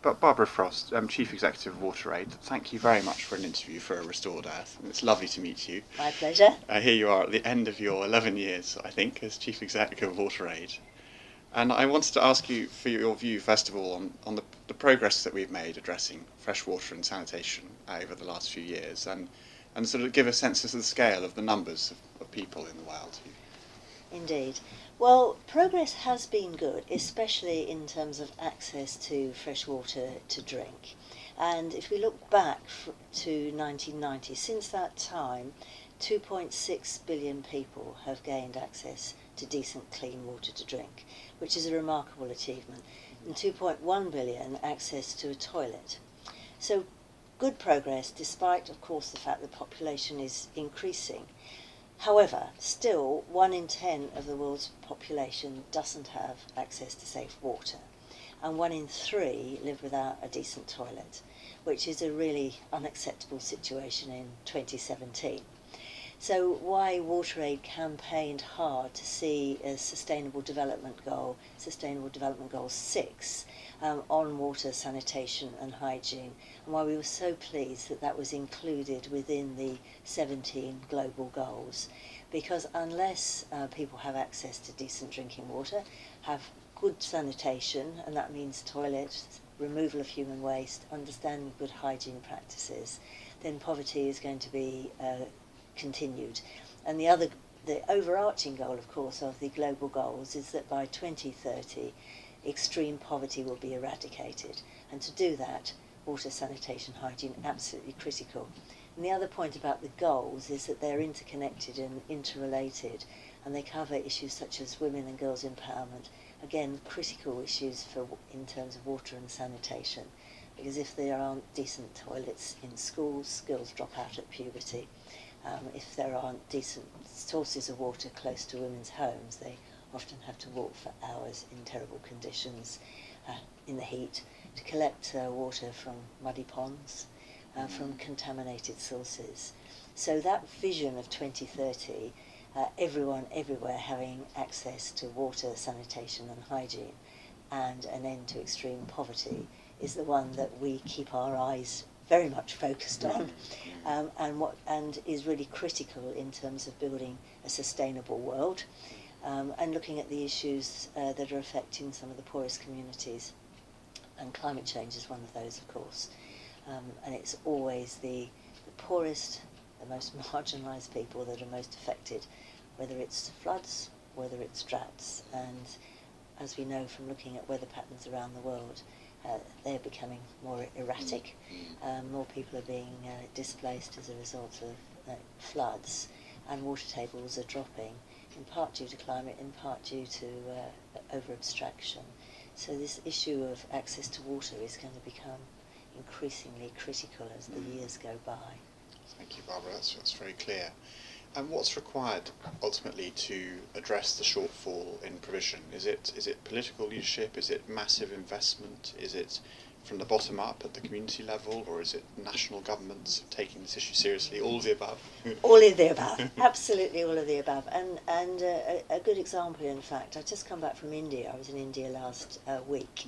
But Barbara Frost, Chief Executive of WaterAid, thank you very much for an interview for A Restored Earth. It's lovely to meet you. My pleasure. Here you are at the end of your 11 years, I think, as Chief Executive of WaterAid. And I wanted to ask you for your view, first of all, on the progress that we've made addressing freshwater and sanitation over the last few years, and sort of give a sense of the scale of the numbers of people in the world. Indeed. Well, progress has been good, especially in terms of access to fresh water to drink. And if we look back to 1990, since that time, 2.6 billion people have gained access to decent, clean water to drink, which is a remarkable achievement, and 2.1 billion access to a toilet. So good progress, despite, of course, the fact the population is increasing. However, still 1 in 10 of the world's population doesn't have access to safe water, and 1 in 3 live without a decent toilet, which is a really unacceptable situation in 2017. So why WaterAid campaigned hard to see a Sustainable Development Goal 6, on water, sanitation and hygiene, and why we were so pleased that that was included within the 17 global goals. Because unless people have access to decent drinking water, have good sanitation, and that means toilets, removal of human waste, understanding good hygiene practices, then poverty is going to be continued. And the overarching goal, of course, of the global goals is that by 2030, extreme poverty will be eradicated. And to do that, water, sanitation, hygiene, absolutely critical. And the other point about the goals is that they're interconnected and interrelated, and they cover issues such as women and girls' empowerment, again, critical issues in terms of water and sanitation, because if there aren't decent toilets in schools, girls drop out at puberty. If there aren't decent sources of water close to women's homes, they often have to walk for hours in terrible conditions in the heat to collect water from muddy ponds, from contaminated sources. So that vision of 2030, everyone everywhere having access to water, sanitation and hygiene, and an end to extreme poverty, is the one that we keep our eyes very much focused on, and is really critical in terms of building a sustainable world, and looking at the issues that are affecting some of the poorest communities. And climate change is one of those, of course. And it's always the poorest, the most marginalised people that are most affected, whether it's floods, whether it's droughts. And as we know from looking at weather patterns around the world, they're becoming more erratic. More people are being displaced as a result of floods, and water tables are dropping, in part due to climate, in part due to over-abstraction. So this issue of access to water is going to become increasingly critical as the years go by. Thank you, Barbara. That's very clear. And what's required ultimately to address the shortfall in provision? Is it political leadership? Is it massive investment? Is it from the bottom up at the community level, or is it national governments taking this issue seriously? All of the above. All of the above, absolutely all of the above. And a good example, in fact, I've just come back from India. I was in India last week,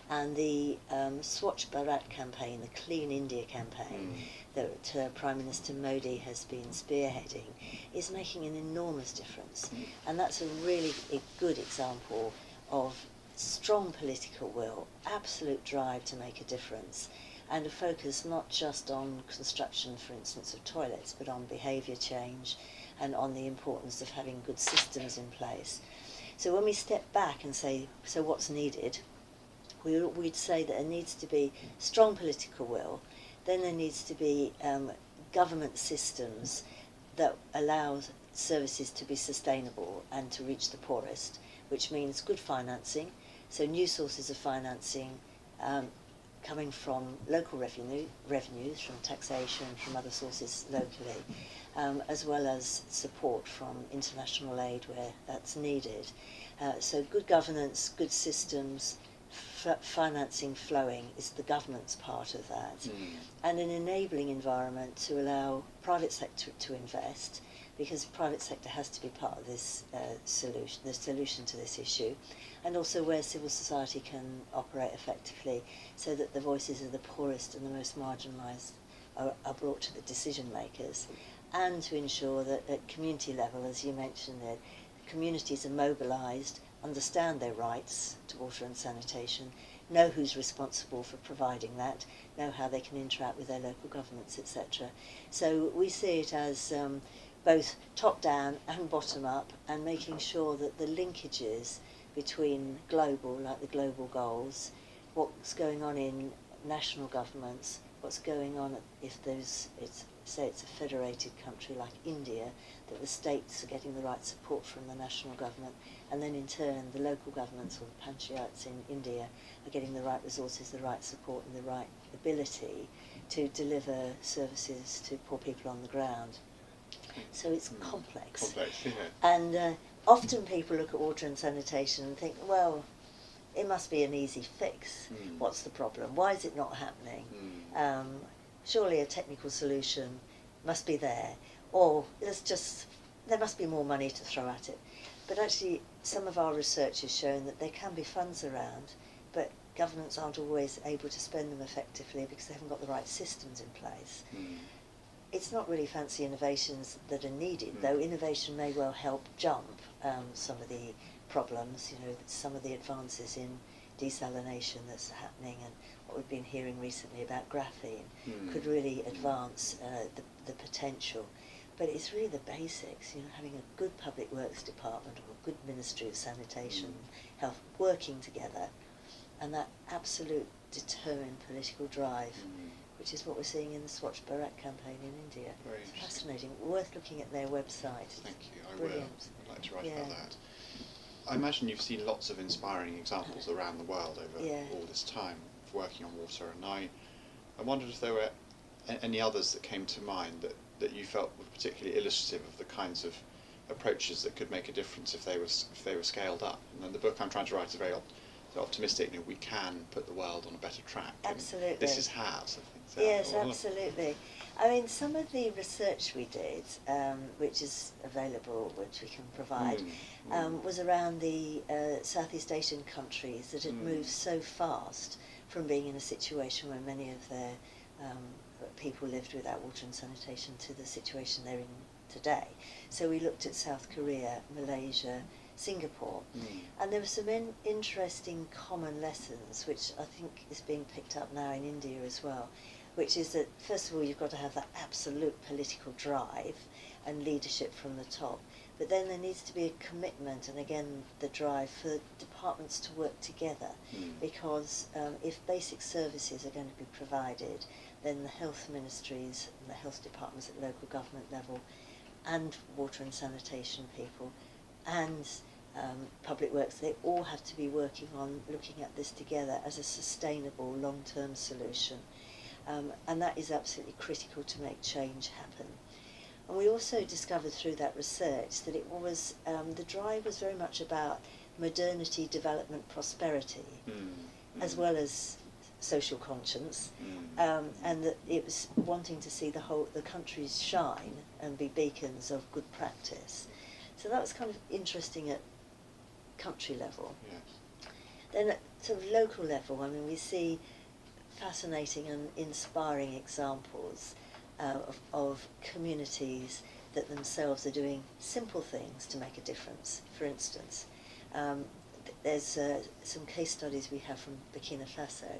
and the Swachh Bharat campaign, the Clean India campaign, that Prime Minister Modi has been spearheading, is making an enormous difference. And that's a really good example of strong political will, absolute drive to make a difference, and a focus not just on construction, for instance, of toilets, but on behaviour change and on the importance of having good systems in place. So when we step back and say, so what's needed, we'd say that there needs to be strong political will, then there needs to be government systems that allow services to be sustainable and to reach the poorest, which means good financing, so new sources of financing coming from local revenues, from taxation, from other sources locally, as well as support from international aid where that's needed. So good governance, good systems, financing flowing is the government's part of that, and an enabling environment to allow private sector to invest, because the private sector has to be part of this solution, the solution to this issue, and also where civil society can operate effectively so that the voices of the poorest and the most marginalised are brought to the decision makers, and to ensure that at community level, as you mentioned there, communities are mobilised, understand their rights to water and sanitation, know who's responsible for providing that, know how they can interact with their local governments, etc. So we see it as both top-down and bottom-up, and making sure that the linkages between global, like the global goals, what's going on in national governments, what's going on if say it's a federated country like India, that the states are getting the right support from the national government, and then in turn the local governments or the panchayats in India are getting the right resources, the right support and the right ability to deliver services to poor people on the ground. So it's complex. Complex, yeah. And often people look at water and sanitation and think, well, it must be an easy fix. What's the problem? Why is it not happening? Surely a technical solution must be there, or there must be more money to throw at it. But actually, some of our research has shown that there can be funds around, but governments aren't always able to spend them effectively because they haven't got the right systems in place. It's not really fancy innovations that are needed, though innovation may well help jump some of the problems, some of the advances in desalination that's happening, and what we've been hearing recently about graphene could really advance the potential. But it's really the basics, having a good public works department or a good Ministry of Sanitation, Health, working together, and that absolute determined political drive, which is what we're seeing in the Swachh Bharat campaign in India. Very It's fascinating. Worth looking at their website. Thank you. I Brilliant. will. I'd like to write about that. I imagine you've seen lots of inspiring examples around the world over all this time of working on water, and I wondered if there were any others that came to mind that you felt were particularly illustrative of the kinds of approaches that could make a difference if they were scaled up. And then the book I'm trying to write is very optimistic. We can put the world on a better track. Absolutely. And this is how. So yes, absolutely. I mean, some of the research we did, which is available, which we can provide, was around the Southeast Asian countries that had moved so fast from being in a situation where many of their people lived without water and sanitation to the situation they're in today. So we looked at South Korea, Malaysia, Singapore, and there were some interesting common lessons, which I think is being picked up now in India as well, which is that, first of all, you've got to have that absolute political drive and leadership from the top, but then there needs to be a commitment, and again, the drive for departments to work together, because if basic services are going to be provided, then the health ministries and the health departments at local government level, and water and sanitation people, and public works, they all have to be working on looking at this together as a sustainable long-term solution. And that is absolutely critical to make change happen. And we also discovered through that research that it was, the drive was very much about modernity, development, prosperity, as well as social conscience, and that it was wanting to see the countries shine and be beacons of good practice. So that was kind of interesting at country level. Yes. Then at sort of local level, I mean, we see fascinating and inspiring examples of communities that themselves are doing simple things to make a difference. For instance, there's some case studies we have from Burkina Faso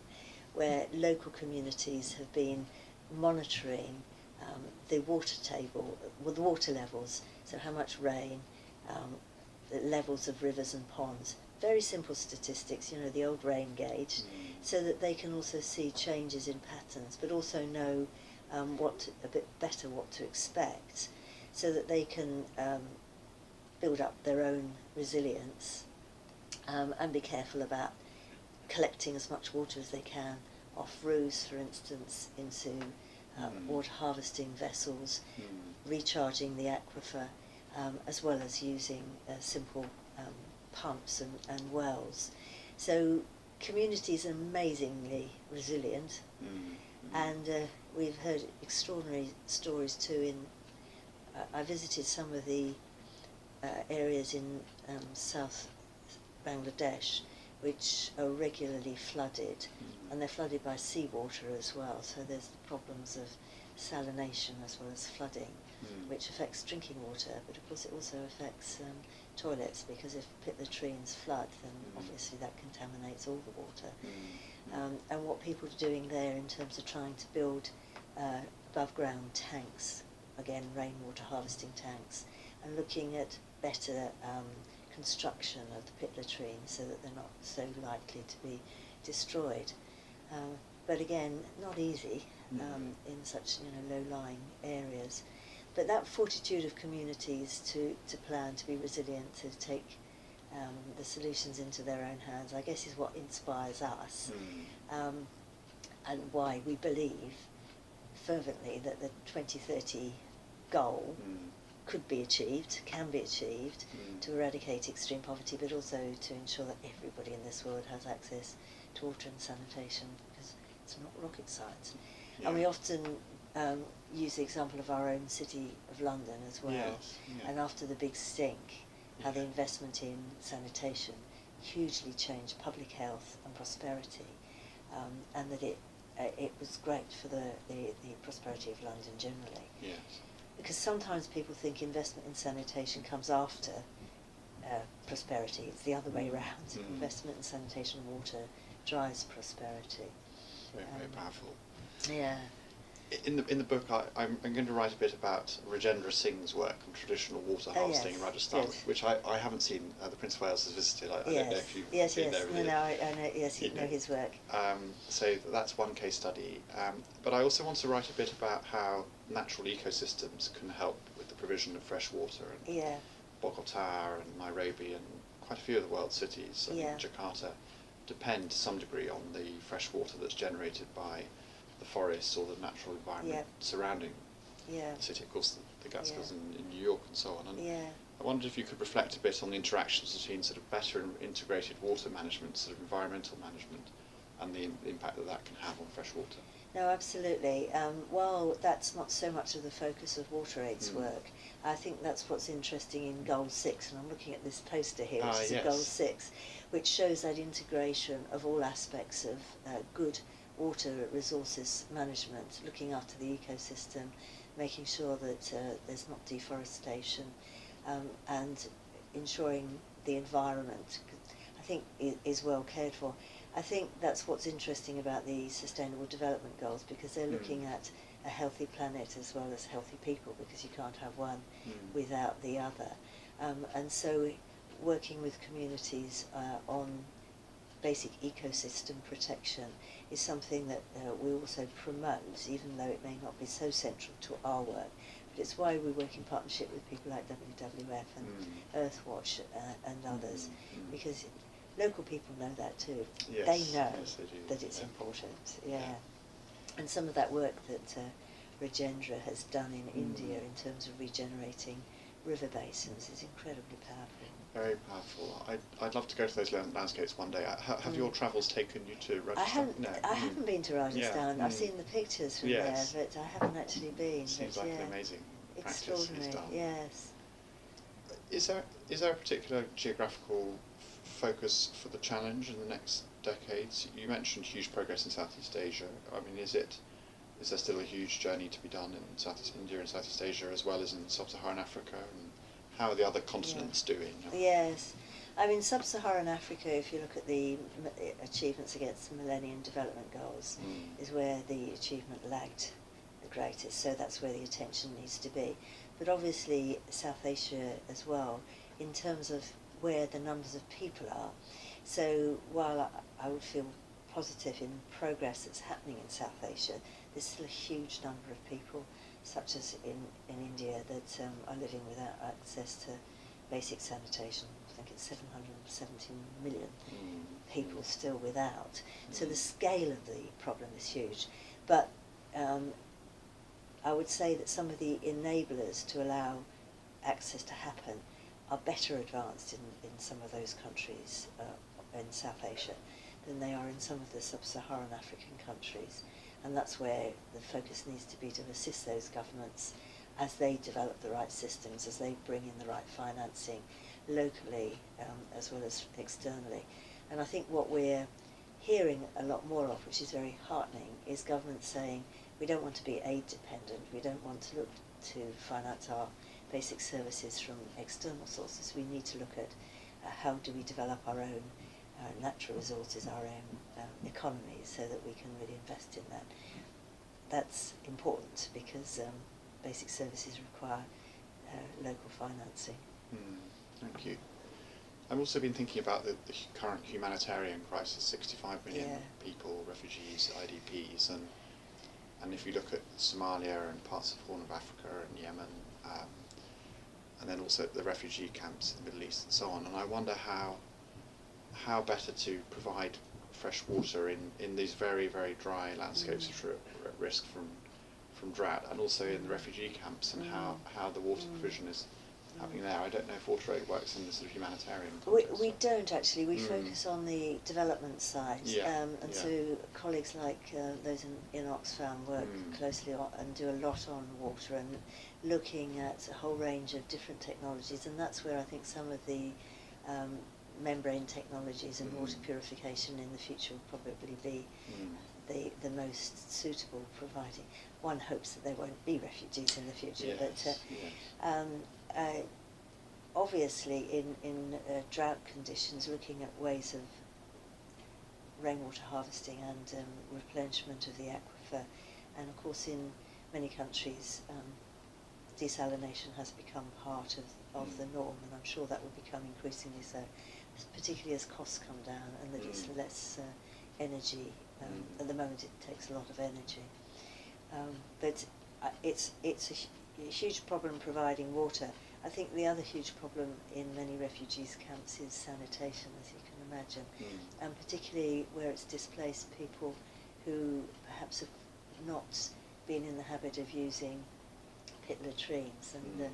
where local communities have been monitoring the water table, the water levels, so how much rain, the levels of rivers and ponds, very simple statistics, the old rain gauge, so that they can also see changes in patterns, but also know a bit better what to expect, so that they can build up their own resilience and be careful about collecting as much water as they can off roofs, for instance, into water harvesting vessels, recharging the aquifer, as well as using simple pumps and wells. So communities are amazingly resilient, and we've heard extraordinary stories too in I visited some of the areas in South Bangladesh which are regularly flooded, and they're flooded by seawater as well, so there's the problems of salination as well as flooding, which affects drinking water, but of course it also affects toilets, because if pit latrines flood, then obviously that contaminates all the water. And what people are doing there in terms of trying to build above ground tanks, again rainwater harvesting tanks, and looking at better construction of the pit latrines so that they're not so likely to be destroyed. But again, not easy in such low-lying areas. But that fortitude of communities to plan, to be resilient, to take the solutions into their own hands, I guess is what inspires us, and why we believe fervently that the 2030 goal could be achieved, can be achieved, to eradicate extreme poverty, but also to ensure that everybody in this world has access to water and sanitation, because it's not rocket science. And we often use the example of our own city of London as well, and after the big stink, how the investment in sanitation hugely changed public health and prosperity, and that it was great for the prosperity of London generally. Yes. Because sometimes people think investment in sanitation comes after prosperity. It's the other way around. Investment in sanitation and water drives prosperity. Very, very powerful. Yeah. In the book, I'm going to write a bit about Rajendra Singh's work on traditional water harvesting in Rajasthan, which I haven't seen. The Prince of Wales has visited. I don't know if you've been there. No, I know. Yes, you know his work. So that's one case study. But I also want to write a bit about how natural ecosystems can help with the provision of fresh water. And Bogota and Nairobi and quite a few of the world's cities, Jakarta, depend to some degree on the fresh water that's generated by the forests or the natural environment surrounding the city. Of course, the Catskills in New York and so on. And I wondered if you could reflect a bit on the interactions between sort of better and integrated water management, sort of environmental management, and the impact that can have on fresh water. No, absolutely. While that's not so much of the focus of WaterAid's work, I think that's what's interesting in Goal 6, and I'm looking at this poster here, which is Goal 6, which shows that integration of all aspects of good water resources management, looking after the ecosystem, making sure that there's not deforestation, and ensuring the environment, I think, is well cared for. I think that's what's interesting about the Sustainable Development Goals, because they're looking at a healthy planet as well as healthy people, because you can't have one without the other. And so working with communities on basic ecosystem protection is something that we also promote, even though it may not be so central to our work. But it's why we work in partnership with people like WWF and Earthwatch and others, because local people know that too. Yes, they know they do. that it's important. And some of that work that Rajendra has done in India in terms of regenerating river basins is incredibly powerful. Very powerful. I'd love to go to those landscapes one day. Have your travels taken you to Rajasthan? I haven't been to Rajasthan. I've seen the pictures from there, but I haven't actually been. Seems like an amazing practice he's done. Yes. Is there a particular geographical focus for the challenge in the next decades? You mentioned huge progress in Southeast Asia. I mean, is there still a huge journey to be done in Southeast India and Southeast Asia as well as in Sub-Saharan Africa? And how are the other continents doing? Yes. I mean, Sub-Saharan Africa, if you look at the achievements against the Millennium Development Goals, is where the achievement lagged the greatest, so that's where the attention needs to be. But obviously South Asia as well, in terms of where the numbers of people are. So while I would feel positive in progress that's happening in South Asia, there's still a huge number of people, such as in India, that are living without access to basic sanitation. I think it's 717 million people still without. So the scale of the problem is huge. But I would say that some of the enablers to allow access to happen are better advanced in some of those countries in South Asia than they are in some of the Sub-Saharan African countries. And that's where the focus needs to be, to assist those governments as they develop the right systems, as they bring in the right financing locally as well as externally. And I think what we're hearing a lot more of, which is very heartening, is governments saying we don't want to be aid dependent, we don't want to look to finance our basic services from external sources. We need to look at how do we develop our own natural resources, our own economies, so that we can really invest in that. That's important because basic services require local financing. Thank you. I've also been thinking about the current humanitarian crisis, 65 million people, refugees, IDPs, and if you look at Somalia and parts of Horn of Africa and Yemen, and then also the refugee camps in the Middle East and so on, and I wonder how better to provide fresh water in these very, very dry landscapes which are at risk from drought, and also in the refugee camps, and how the water provision is happening there. I don't know if Water Aid works in the sort of humanitarian context. We don't actually. We focus on the development side, so colleagues like those in Oxfam work closely and do a lot on water and looking at a whole range of different technologies, and that's where I think some of the membrane technologies and water purification in the future will probably be the most suitable, providing one hopes that there won't be refugees in the future. But obviously in drought conditions, looking at ways of rainwater harvesting and replenishment of the aquifer, and of course in many countries desalination has become part of the norm, and I'm sure that will become increasingly so, particularly as costs come down and that it's less energy. At the moment it takes a lot of energy, but it's a huge problem providing water. I think the other huge problem in many refugees camps is sanitation, as you can imagine, and particularly where it's displaced people who perhaps have not been in the habit of using pit latrines, and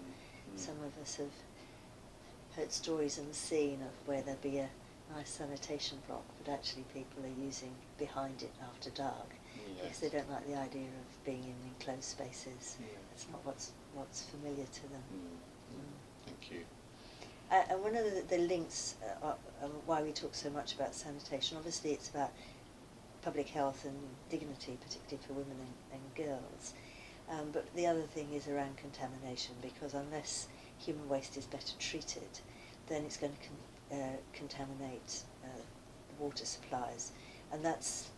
some of us have heard stories and seen of where there'd be a nice sanitation block, but actually people are using behind it after dark because they don't like the idea of being in enclosed spaces. It's not what's familiar to them. Thank you. And one of the links why we talk so much about sanitation, obviously it's about public health and dignity, particularly for women and girls. But the other thing is around contamination, because unless human waste is better treated, then it's going to contaminate water supplies. And that's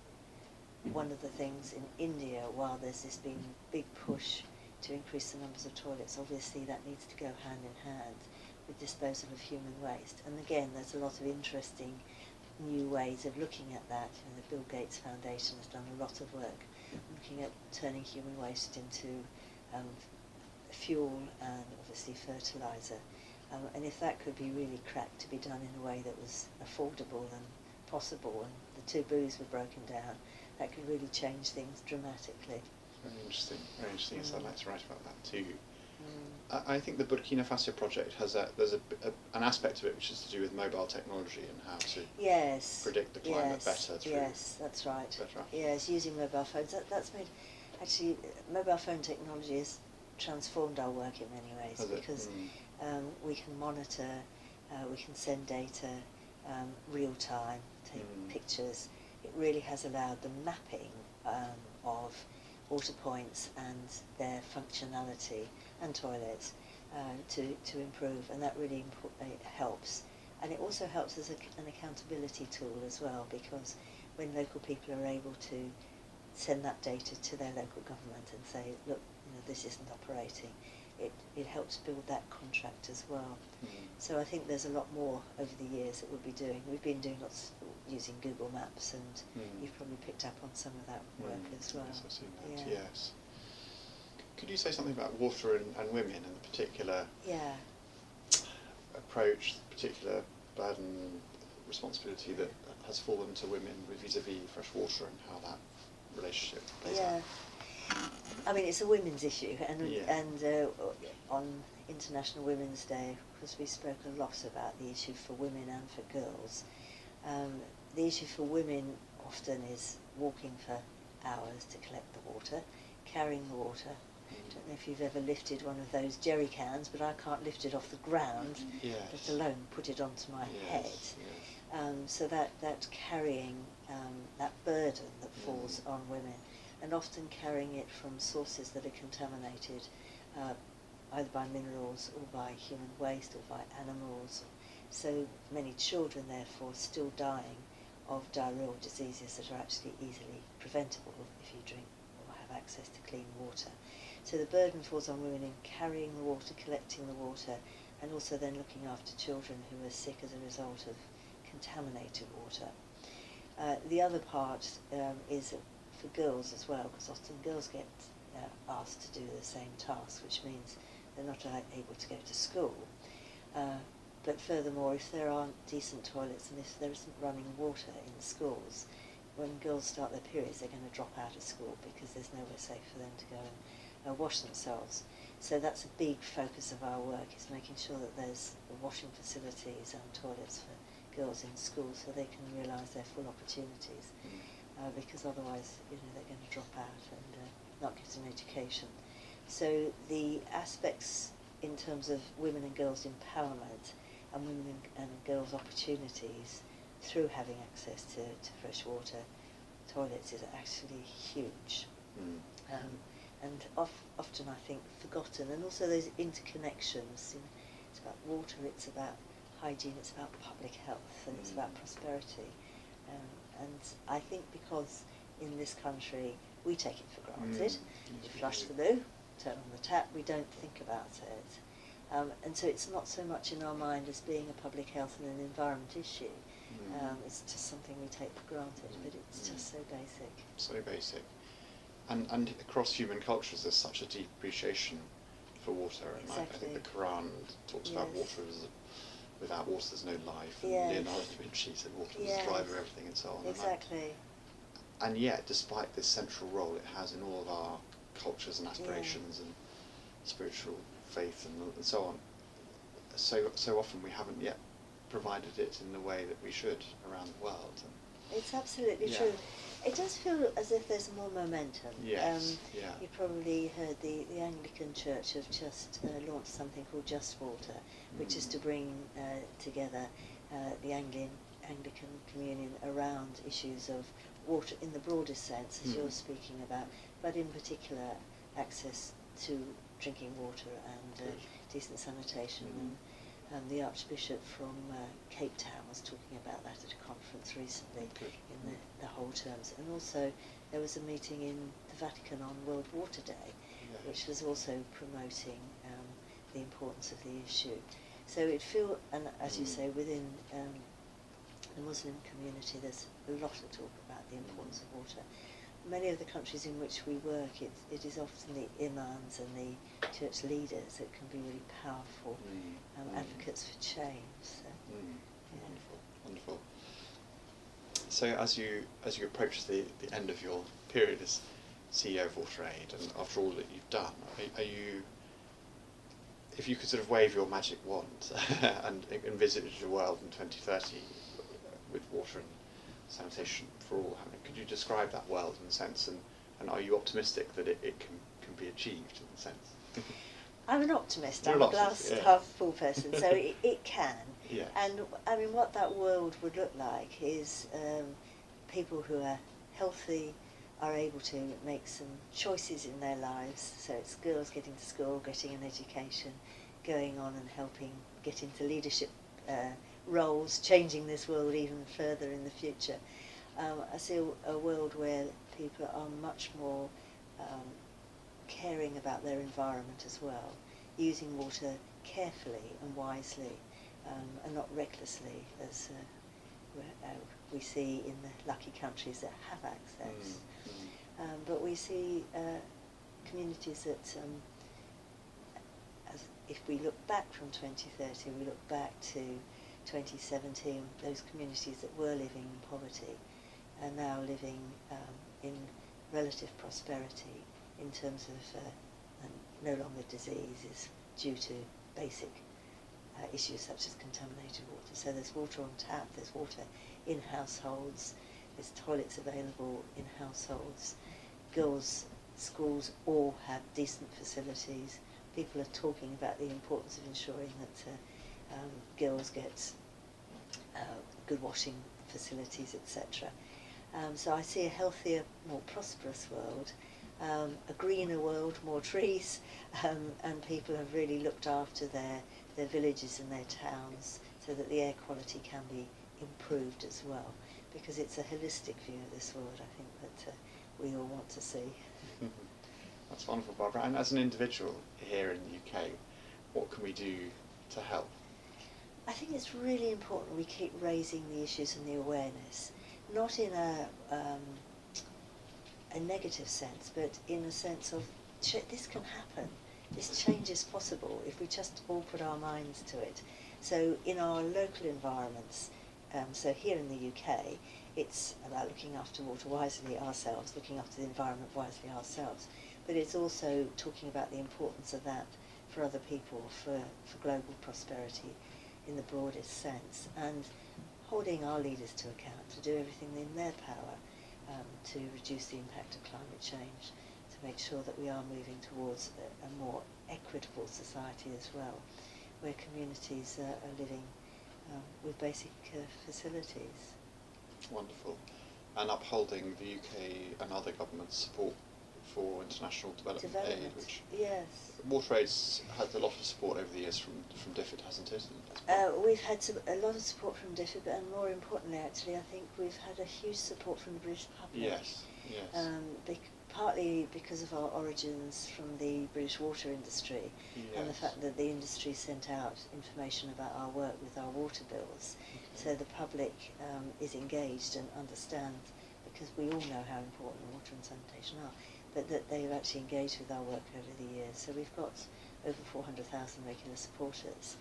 one of the things in India, while there's this been big push to increase the numbers of toilets, obviously that needs to go hand in hand with disposal of human waste. And again, there's a lot of interesting new ways of looking at that. The Bill Gates Foundation has done a lot of work looking at turning human waste into fuel and obviously fertiliser. And if that could be really cracked to be done in a way that was affordable and possible, and the taboos were broken down, that could really change things dramatically. Very interesting, very interesting. So I'd like to write about that too. I think the Burkina Faso project has there's an aspect of it which is to do with mobile technology and how to predict the climate better through. Yes, that's right. Yes, using mobile phones. That's made, actually, mobile phone technology has transformed our work in many ways, because we can monitor, we can send data real time, take pictures. It really has allowed the mapping of water points and their functionality and toilets to improve, and that really helps. And it also helps as an accountability tool as well, because when local people are able to send that data to their local government and say, look, this isn't operating, it helps build that contract as well. So I think there's a lot more over the years that we'll be doing. We've been doing lots using Google Maps, and you've probably picked up on some of that work as well. Yes, I've seen that. Yes. Could you say something about water and women and the particular approach, the particular burden, responsibility that has fallen to women vis-à-vis fresh water, and how that relationship plays out? I mean, it's a women's issue, and on International Women's Day, of course, we spoke a lot about the issue for women and for girls. The issue for women often is walking for hours to collect the water, carrying the water I don't know if you've ever lifted one of those jerry cans, but I can't lift it off the ground, Yes. let alone put it onto my head. Yes. So that carrying that burden that falls on women, and often carrying it from sources that are contaminated, either by minerals or by human waste or by animals. So many children, therefore, still dying of diarrheal diseases that are actually easily preventable if you drink or have access to clean water. So the burden falls on women in carrying the water, collecting the water, and also then looking after children who are sick as a result of contaminated water. The other part is for girls as well, because often girls get asked to do the same task, which means they're not able to go to school. But furthermore, if there aren't decent toilets and if there isn't running water in schools, when girls start their periods, they're going to drop out of school because there's nowhere safe for them to go and wash themselves. So that's a big focus of our work, is making sure that there's washing facilities and toilets for girls in school so they can realise their full opportunities. Because otherwise, they're going to drop out and not get an education. So the aspects in terms of women and girls' empowerment and women and girls' opportunities through having access to fresh water, toilets, is actually huge. And often, I think, forgotten. And also those interconnections. It's about water, it's about hygiene, it's about public health, and it's about prosperity. And I think because in this country we take it for granted, you flush the loo, turn on the tap, we don't think about it. And so it's not so much in our mind as being a public health and an environment issue. It's just something we take for granted, but it's just so basic. So basic. And across human cultures there's such a deep appreciation for water. And Exactly. I think the Quran talks about water as without water there's no life. And Yes. Leonardo da Vinci said water was the driver of everything and so on. Exactly. And yet, despite this central role it has in all of our cultures and aspirations and spiritual faith and so on, so often we haven't yet provided it in the way that we should around the world. It's absolutely true. It does feel as if there's more momentum. Yes. You probably heard the Anglican Church have just launched something called Just Water, which is to bring together the Anglican communion around issues of water in the broadest sense, as you're speaking about, but in particular access to drinking water and decent sanitation. And the Archbishop from Cape Town was talking about that at a conference recently in the whole terms. And also there was a meeting in the Vatican on World Water Day, which was also promoting the importance of the issue. So it feels, and as you say, within the Muslim community there's a lot of talk about the importance of water. Many of the countries in which we work, it is often the imams and the church leaders that can be really powerful advocates for change. So, Wonderful. So as you approach the end of your period as CEO of WaterAid, and after all that you've done, are you, if you could sort of wave your magic wand and envisage a world in 2030 with water and sanitation for all, could you describe that world in a sense, and are you optimistic that it can be achieved in a sense? I'm an optimist. You're I'm an a glass optimist, half full person, so it can. Yes. And I mean, what that world would look like is people who are healthy are able to make some choices in their lives. So it's girls getting to school, getting an education, going on and helping get into leadership roles, changing this world even further in the future. I see a world where people are much more caring about their environment as well, using water carefully and wisely, and not recklessly, as we see in the lucky countries that have access. But we see communities that, if we look back from 2030, we look back to 2017, those communities that were living in poverty are now living in relative prosperity in terms of no longer disease is due to basic issues such as contaminated water. So there's water on tap, there's water in households, there's toilets available in households. Girls schools all have decent facilities. People are talking about the importance of ensuring that girls get good washing facilities, etc. So I see a healthier, more prosperous world, a greener world, more trees, and people have really looked after their villages and their towns so that the air quality can be improved as well, because it's a holistic view of this world, I think, that we all want to see. That's wonderful, Barbara. And as an individual here in the UK, what can we do to help? I think it's really important we keep raising the issues and the awareness, not in a negative sense, but in a sense of this can happen. This change is possible if we just all put our minds to it. So in our local environments, so here in the UK, it's about looking after water wisely ourselves, looking after the environment wisely ourselves, but it's also talking about the importance of that for other people, for global prosperity in the broadest sense, and holding our leaders to account to do everything in their power to reduce the impact of climate change, to make sure that we are moving towards a more equitable society as well, where communities are living with basic facilities. Wonderful. And upholding the UK and other governments' support for international development aid, which yes. WaterAid's had a lot of support over the years from DFID, hasn't it? We've had a lot of support from DFID, and more importantly, actually, I think we've had a huge support from the British public. Yes, yes. Partly because of our origins from the British water industry, Yes. and the fact that the industry sent out information about our work with our water bills, so the public is engaged and understands, because we all know how important water and sanitation are, but that they've actually engaged with our work over the years. So we've got over 400,000 regular supporters,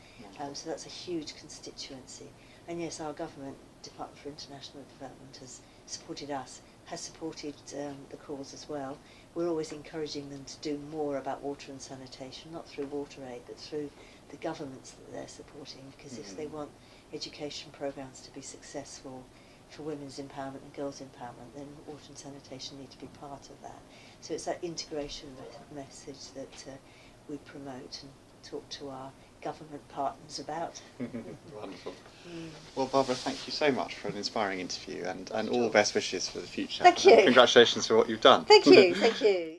so that's a huge constituency. And yes, our government, Department for International Development, has supported us, has supported the cause as well. We're always encouraging them to do more about water and sanitation, not through WaterAid, but through the governments that they're supporting, because if they want education programmes to be successful for women's empowerment and girls' empowerment, then water and sanitation need to be part of that. So it's that integration message that we promote and talk to our government partners about. Wonderful. Well, Barbara, thank you so much for an inspiring interview, and all Sure. best wishes for the future. Thank you. And congratulations for what you've done. Thank you, thank you.